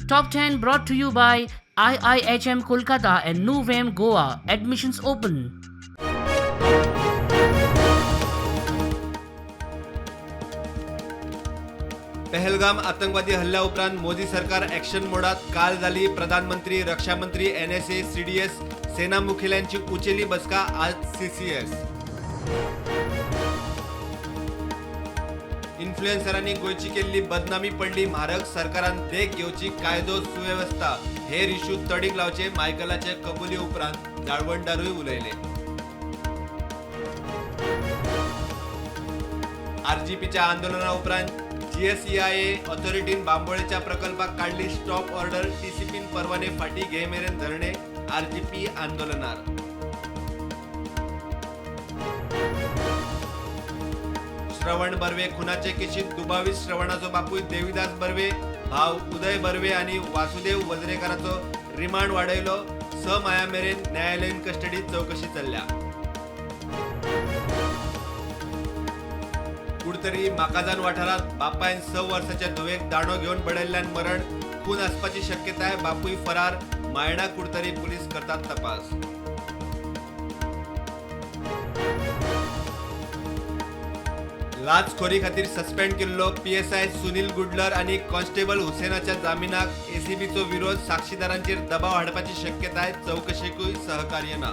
Top 10 brought to you by IIHM Kolkata and Nuvem Goa. Admissions open. Pahalgam आतंकवादी हल्ल्या उपरांत मोदी सरकार action मोडात. काल झाली प्रधानमंत्री, रक्षामंत्री, NSA, CDS, सेना मुखेल्यांची उचेली बसका. आज CCS. इन्फ्लुएन्सरांनी गोंयची केल्ली बदनामी पडली म्हारग. सरकारान देख घेवची कायदो सुवेवस्था. हेर इश्यू तडीक लावचे. मायकलाचे कबुली उपरांत जाळवणदारूय उलयले. RGPच्या आंदोलना उपरांत GSEIA ऑथॉरिटीन बांबोळेच्या प्रकल्पाक काढली स्टॉप ऑर्डर. TCPन परवाने फाटी घे मेरेन धरणे. RGP आंदोलनार. श्रवण बर्वे खुनाचे केशीत दुबावीत श्रवणाचो बापूय देविदास बर्वे, भाव उदय बर्वे आणि वासुदेव वजरेकराचो रिमांड वाडयलो. 6 माया मेरेन न्यायालयीन कस्टडीत चौकशी चल्ल्या. कुडतरी माकाजान वाठारात बापायन 6 वर्साच्या धुवेक दाणो घेवन बडयल्ल्यान मरण. खून आसपाची शक्यताय. बापूय फरार. मायणा कुडतरी पुलीस करतात तपास. लाचखोरी खातीर सस्पेंड केल्लो PSI सुनील गुडलर आणि कॉन्स्टेबल हुसेनाच्या जामिनाक. ACBचो विरोध. साक्षीदारांचेर दबाव हाडपाची शक्यताय. चौकशेकूय सहकार्य ना.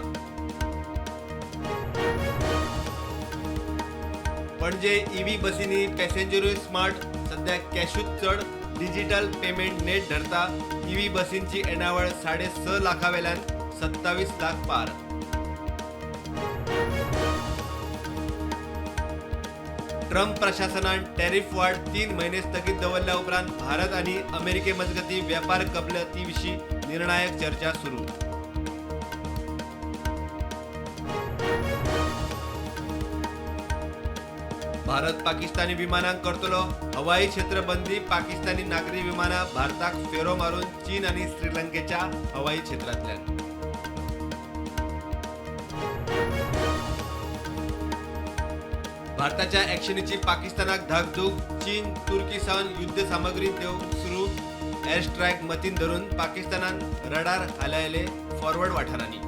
पणजे EV बसींनी पॅसेंजरूय स्मार्ट. सध्या कॅशूच चड. डिजिटल पेमेंट नेट धरता. EV बसींची येणावळ 6.5 लाखावेल्यान 27 लाख पार. ट्रम्प प्रशासनान टॅरिफ वाढ 3 महिने स्थगित दवरल्या उपरांत भारत आणि अमेरिके मजगती व्यापार कबलाती विशीं निर्णायक चर्चा सुरू. भारत पाकिस्तानी विमानांक करतलो हवाई क्षेत्र बंदी. पाकिस्तानी नागरी विमानां भारताक फेरो मारून चीन आणि श्रीलंकेच्या हवाई क्षेत्रांतल्यान. भारताच्या ॲक्शनीची पाकिस्तानाक धाकधूक. चीन तुर्की सावन युद्ध सामग्री देवंक सुरू. एअर स्ट्रायक मतीन धरून पाकिस्तानान रडार हालयले फॉरवर्ड वाठारांनी.